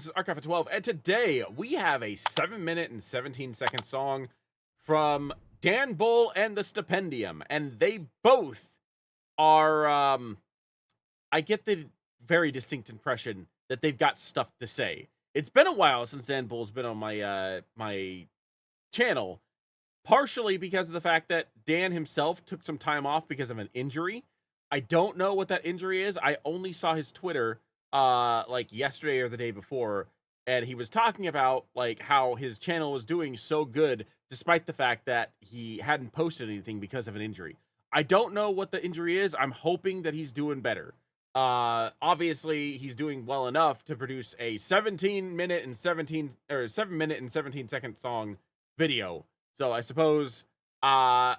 This is Archive of 12, and today we have a 7-minute and 17-second song from Dan Bull and The Stupendium, and they both are, I get the very distinct impression that they've got stuff to say. It's been a while since Dan Bull's been on my, my channel, partially because of the fact that Dan himself took some time off because of an injury. I don't know what that injury is. I only saw his Twitter like yesterday or the day before, and he was talking about like how his channel was doing so good despite the fact that he hadn't posted anything because of an injury. I don't know what the injury is. I'm hoping that he's doing better. Obviously he's doing well enough to produce a 7-minute and 17-second song video. So I suppose that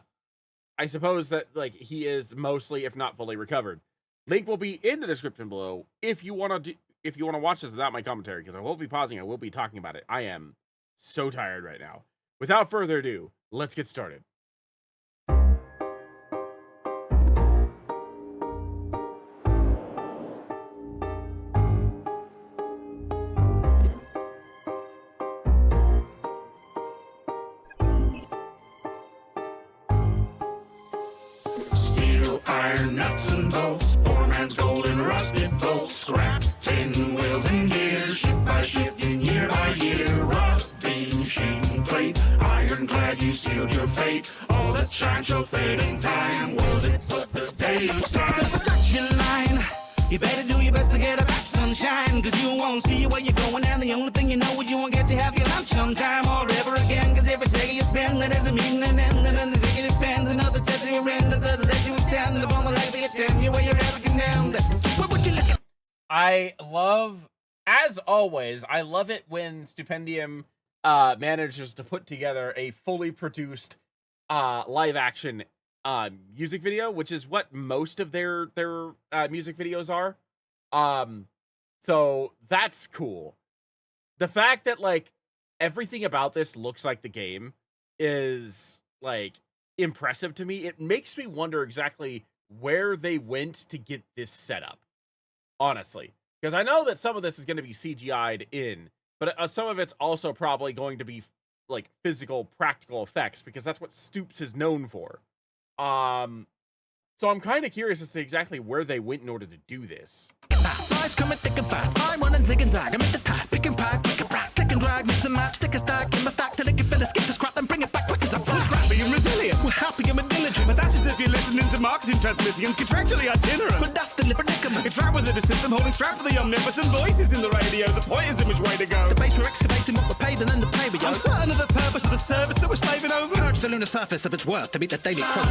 like he is mostly, if not fully, recovered. Link will be in the description below if you want to watch this without my commentary, because I will be pausing. I will be talking about it. I am so tired right now. Without further ado, let's get started. Iron nuts and bolts, poor man's gold and rusted bolts, scrap tin wheels and gears, shift by shift and year by year, rubbing sheet and plate, ironclad you sealed your fate, all that shine shall fade in time, will it put the day you sign? The production line, you better do your best to get about sunshine, cause you won't see where you're going, and the only thing you know is you won't get to have your lunch sometime or ever again, cause every second you spend that doesn't mean an end, and then the second you spend another death in your end, another death you stand upon the leg that you stand, you where you're ever condemned. What would you look at? I love, as always, I love it when Stupendium manages to put together a fully produced live action music video, which is what most of their music videos are. So that's cool. The fact that like everything about this looks like the game is like impressive to me. It makes me wonder exactly where they went to get this set up, honestly, because I know that some of this is going to be CGI'd in, but some of it's also probably going to be like physical, practical effects, because that's what Stoops is known for. So I'm kind of curious as to exactly where they went in order to do this. Lies coming thick and fast. I run and zig and zag. I'm at the top. Pick and pack, pick and crack, click and drag, mix and match, stick a stack in my stack till it can fill a skip to scrap, then bring it back quick as I fly. Scrappy and resilient, We're happy and diligent, but that's as if you're listening to marketing transmissions contractually itinerant. but that's the predicament. It's right within the system, holding strap for the omnipotent voices in the radio. The point is in which way to go. The base we're excavating what we're paid and then the pay we I'm owe. certain of the purpose of the service that we're slaving over. Purge the lunar surface of its worth to meet the daily quote.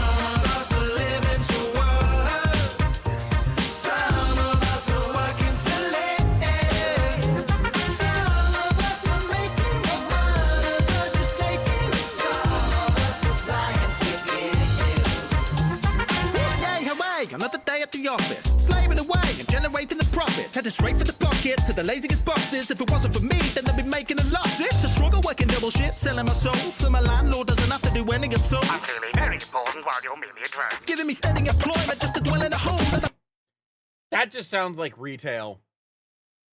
Yay, hooray, another day at the office. Slaving away and generating the profit. Headed straight for the pockets of the laziest bosses. If it wasn't for me, then they'd be making a loss. It's a struggle working double shit, selling my soul. So my landlord doesn't have to do any at all. I'm clearly very important while you're merely a drag. Giving me steady employment just to dwell in a home. That just sounds like retail.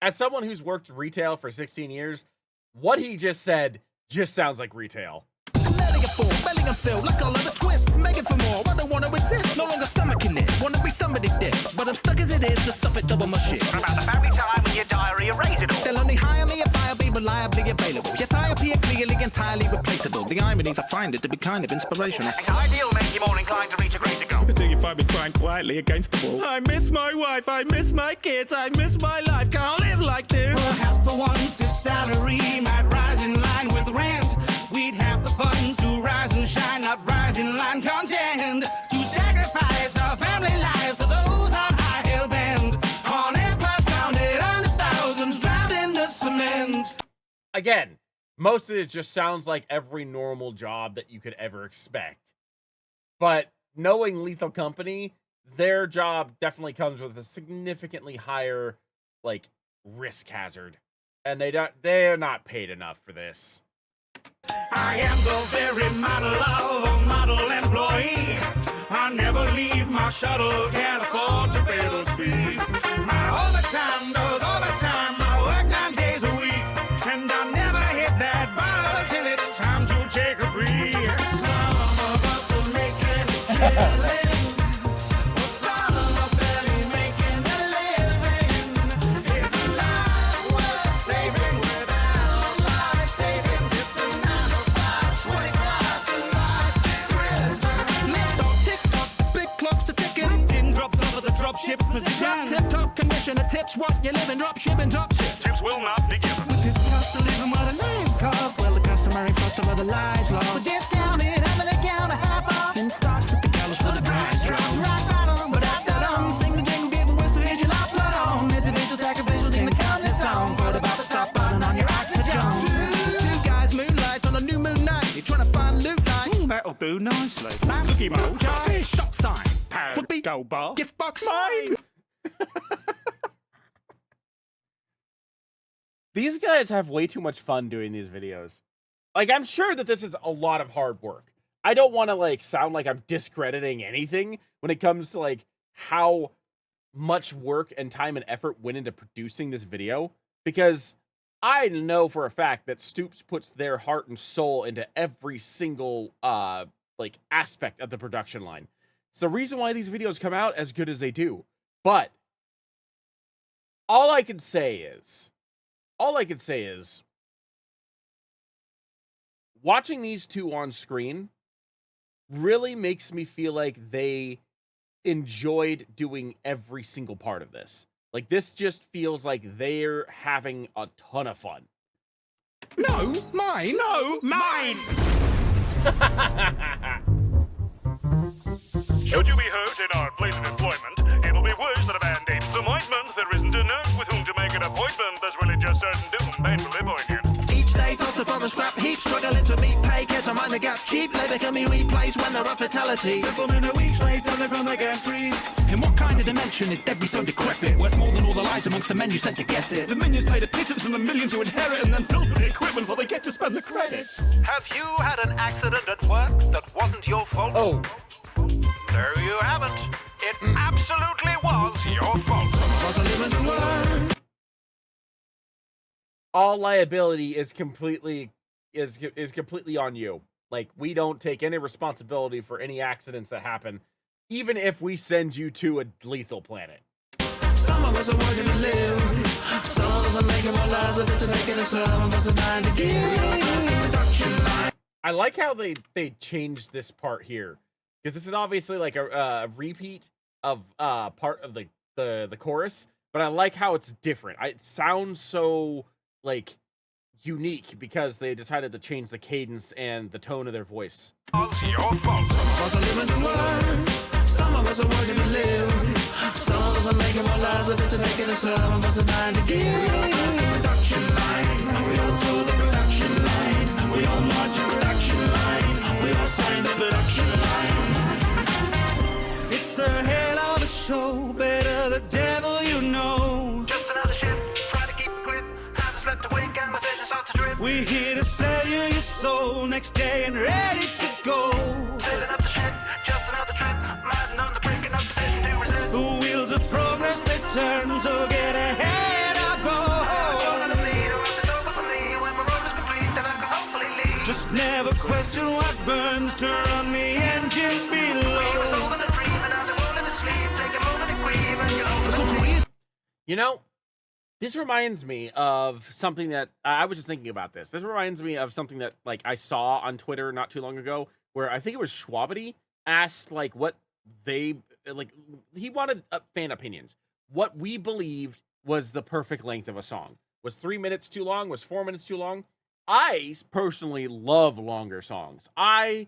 As someone who's worked retail for 16 years, what he just said just sounds like retail. Letting it fall, belly and fill, like all of the twist. Making for more, I don't want to exist. No longer stomaching it, want to be somebody did. But I'm stuck as it is, to stuff it double my shit. About the very time when your diary erased it all. They'll only hire me if I'll be reliably available. Yet I appear clearly entirely replaceable. The ironies, I find it to be kind of inspirational. It's ideal, make you more inclined to reach a greater goal. Do you find me crying quietly against the wall? I miss my wife, I miss my kids, I miss my life. Can't live like this. Perhaps for once, if salary might rise in line with rent, we'd have the funds to rise and shine, not rise in line content, to sacrifice our family lives to those on high hell bend, on empires founded on the thousands drowned in the cement. Again, most of it just sounds like every normal job that you could ever expect. But knowing Lethal Company, their job definitely comes with a significantly higher, like, risk hazard. And they're not paid enough for this. I am the very model of a model employee. I never leave my shuttle, can't afford to pay those fees. My overtime does overtime, I work 9 days a week. Ship's position. Tip-top condition of tips what you live in, drop shipping, drop ship. Tips will not be given. With this cost of living, what a lives cost. Well, the customary cost of other lives We're lost. discounted under the counter, half off. In stocks at the gallows for the price drop. Rock bottom, but after Da-dum, sing the jingle, give a whistle, here's your love blood on. Hit the visual, take a visual, sing the company song. For the about to stop button on your oxygen. Two guys moonlight on a new moon night. You're trying to find loot like that'll do nicely. Cookie mold, fish, stop sign, Footbeat, go bar, gift box, mine. These guys have way too much fun doing these videos. Like, I'm sure that this is a lot of hard work. I don't want to, like, sound like I'm discrediting anything when it comes to, like, how much work and time and effort went into producing this video, because I know for a fact that Stoops puts their heart and soul into every single, like, aspect of the production line. It's the reason why these videos come out as good as they do. But all I can say is, watching these two on screen really makes me feel like they enjoyed doing every single part of this. Like, this just feels like they're having a ton of fun. no, mine, No, mine. Should you be hurt in our place of employment, it will be worse than a band-aid disappointment. There isn't a nurse with whom to make an appointment. There's really just certain doom, painfully poignant. Each day tossed upon the scrap heap, struggling to meet pay, kids are mind the gap cheap, labor can be replaced when there are fatalities. Simple in a week, slave coming from the gantries. In what kind of dimension is debris so decrepit, worth more than all the lives amongst the men you sent to get it? The minions paid a pittance from the millions who inherit and then build for the equipment before they get to spend the credits. Have you had an accident at work that wasn't your fault? Oh, No, you haven't. It absolutely was your fault. Was a living to learn. all liability is completely on you. Like, we don't take any responsibility for any accidents that happen, even if we send you to a lethal planet. Some of us are working to live. Some of us are making more love than to making us. Some of us are dying to give. Production line. I like how they changed this part here, because this is obviously like a repeat of part of the chorus, but I like how it's different. It sounds so like unique because they decided to change the cadence and the tone of their voice. Was your fault. Some of us are living to learn. Some of us are working to live. Some of us are making more love than to making us. Some of us are dying to give. Production line. We all told the production line. We all march the production line. We all sign the production line. It's a hell of a show, better the devil you know. Just another shift. Try to keep the grip. Haven't slept a wink and my vision starts to drift. We're here to sell you your soul next day and ready to go. Sailing up the ship. Just another trip. Madden on the brink and no position to resist. The wheels of progress they turn, so get ahead or go. Gonna lead, or else it's over for me. When my road is complete, then I can hopefully leave. Just never question what burns to run the engines below. Soul in a dream, and I'm rolling asleep. Take a moment to grieve, and you'll always go to ease. You know, this reminds me of something that I was just thinking about this. This reminds me of something that, like, I saw on Twitter not too long ago, where I think it was Schwabity asked, like, what they, like, he wanted fan opinions. What we believed was the perfect length of a song. Was 3 minutes too long? Was 4 minutes too long? I personally love longer songs. I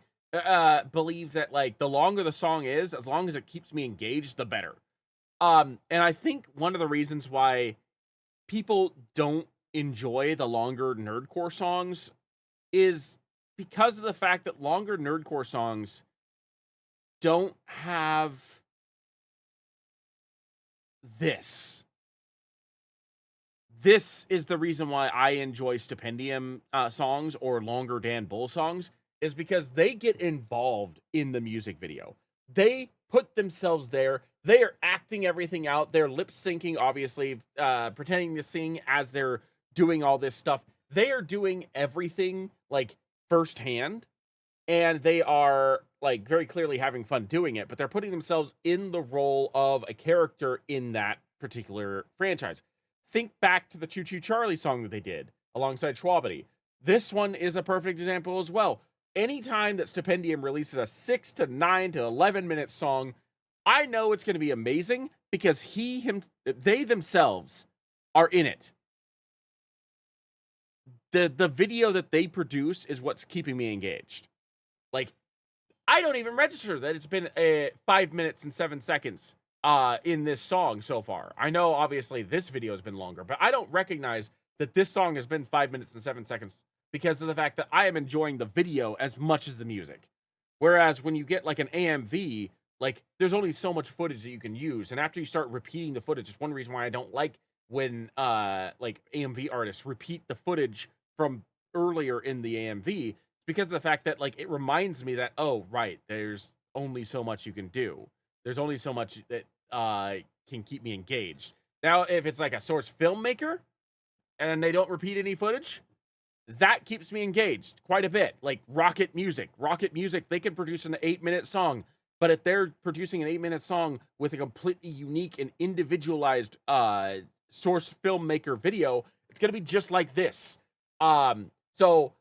believe that, like, the longer the song is, as long as it keeps me engaged, the better. And I think one of the reasons why people don't enjoy the longer nerdcore songs is because of the fact that longer nerdcore songs don't have this. This is the reason why I enjoy Stupendium songs or longer Dan Bull songs, is because they get involved in the music video. They put themselves there. They are acting everything out. They're lip syncing, obviously, pretending to sing as they're doing all this stuff. They are doing everything, like, firsthand, and they are like very clearly having fun doing it, but they're putting themselves in the role of a character in that particular franchise. Think back to the Choo Choo Charlie song that they did alongside Schwabity. This one is a perfect example as well. Anytime that Stupendium releases a 6 to 9 to 11-minute song, I know it's going to be amazing because they themselves are in it. The video that they produce is what's keeping me engaged. Like, I don't even register that it's been 5 minutes and 7 seconds in this song so far. I know obviously this video has been longer, but I don't recognize that this song has been 5 minutes and 7 seconds because of the fact that I am enjoying the video as much as the music. Whereas when you get like an AMV, like there's only so much footage that you can use, and after you start repeating the footage, it's one reason why I don't like when like AMV artists repeat the footage from earlier in the AMV, because of the fact that like it reminds me that, oh right, there's only so much you can do. There's only so much that can keep me engaged. Now, if it's like a source filmmaker and they don't repeat any footage, that keeps me engaged quite a bit. Like Rocket Music, they can produce an 8-minute song, but if they're producing an 8-minute song with a completely unique and individualized source filmmaker video, it's gonna be just like this. So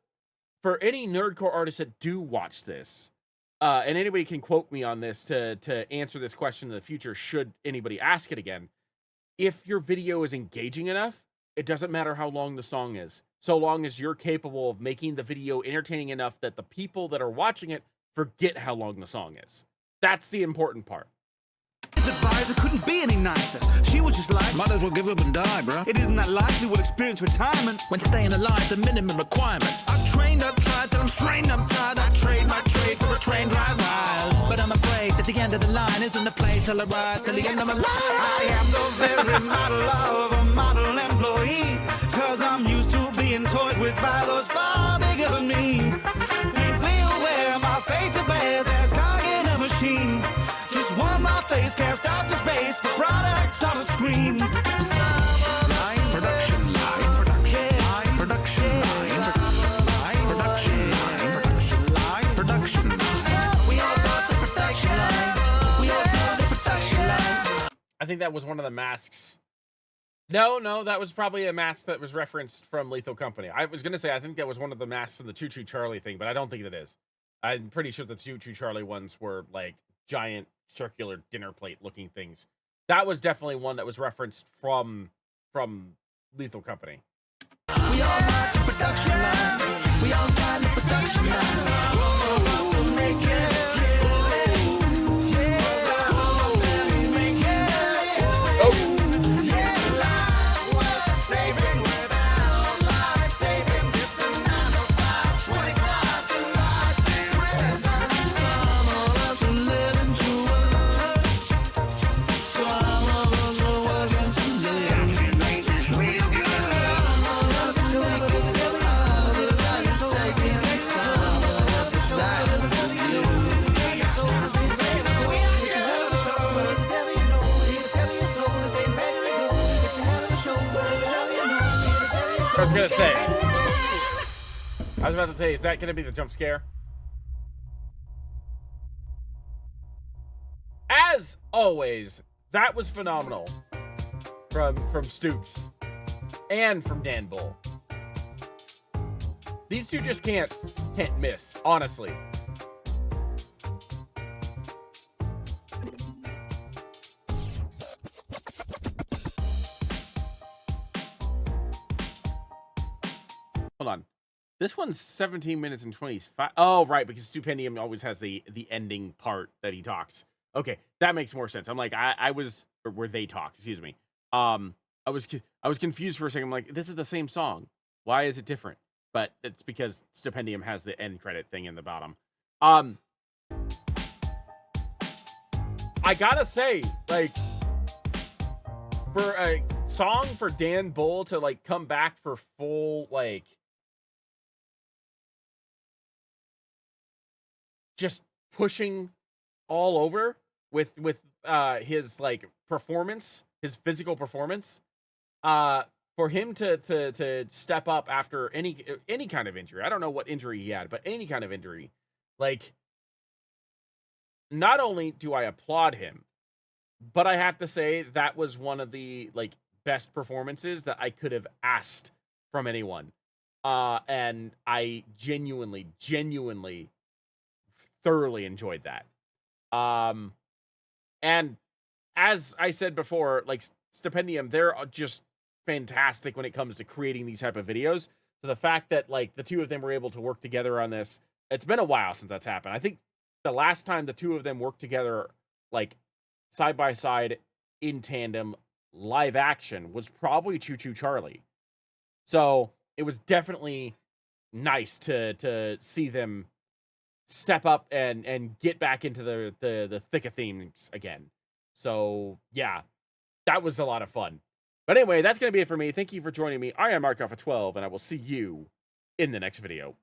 for any nerdcore artists that do watch this, and anybody can quote me on this to answer this question in the future, should anybody ask it again, if your video is engaging enough, it doesn't matter how long the song is, so long as you're capable of making the video entertaining enough that the people that are watching it forget how long the song is. That's the important part. His advisor couldn't be any nicer. She was just like, might as well give up and die, bro. It isn't that likely we'll experience retirement when staying alive's a minimum requirement. I've trained, I've tried, till I'm strained, I'm tired. I trade my trade for a train drive ride. But I'm afraid that the end of the line isn't the place I'll arrive till the end of my life. I am the very model of a model employee, cause I'm used to being toyed with by those far bigger than me. Painfully aware my fate to bears as cog in a machine. Just one my face cast out to space for products on a screen. Production line, production line. We all got the production line. We all got the production line. I think that was one of the masks. No, that was probably a mask that was referenced from Lethal Company. I was gonna say I think that was one of the masks in the Choo Choo Charlie thing, but I don't think it is. I'm pretty sure the Choo Choo Charlie ones were like giant circular dinner plate looking things. That was definitely one that was referenced from Lethal Company. We all got the production line. We all signed the production line. Make it. I was about to say, is that going to be the jump scare? As always, that was phenomenal from Stoops and from Dan Bull. These two just can't miss, honestly. Hold on. This one's 17 minutes and 25. Oh, right, because Stupendium always has the ending part that he talks. Okay, that makes more sense. I'm like, I was, or where they talk, excuse me. I was confused for a second. I'm like, this is the same song. Why is it different? But it's because Stupendium has the end credit thing in the bottom. I gotta say, like, for a song for Dan Bull to like come back for full, like, just pushing all over with his like performance, his physical performance, for him to step up after any kind of injury. I don't know what injury he had, but any kind of injury, like, not only do I applaud him, but I have to say that was one of the like best performances that I could have asked from anyone. And I genuinely thoroughly enjoyed that. Um, and as I said before, like Stupendium, they're just fantastic when it comes to creating these type of videos. So the fact that like the two of them were able to work together on this, it's been a while since that's happened. I think the last time the two of them worked together, like side by side in tandem, live action, was probably Choo Choo Charlie. So it was definitely nice to see them step up and get back into the thick of things again. So yeah, that was a lot of fun. But anyway, that's gonna be it for me. Thank you for joining me. I am Markoff at 12, and I will see you in the next video.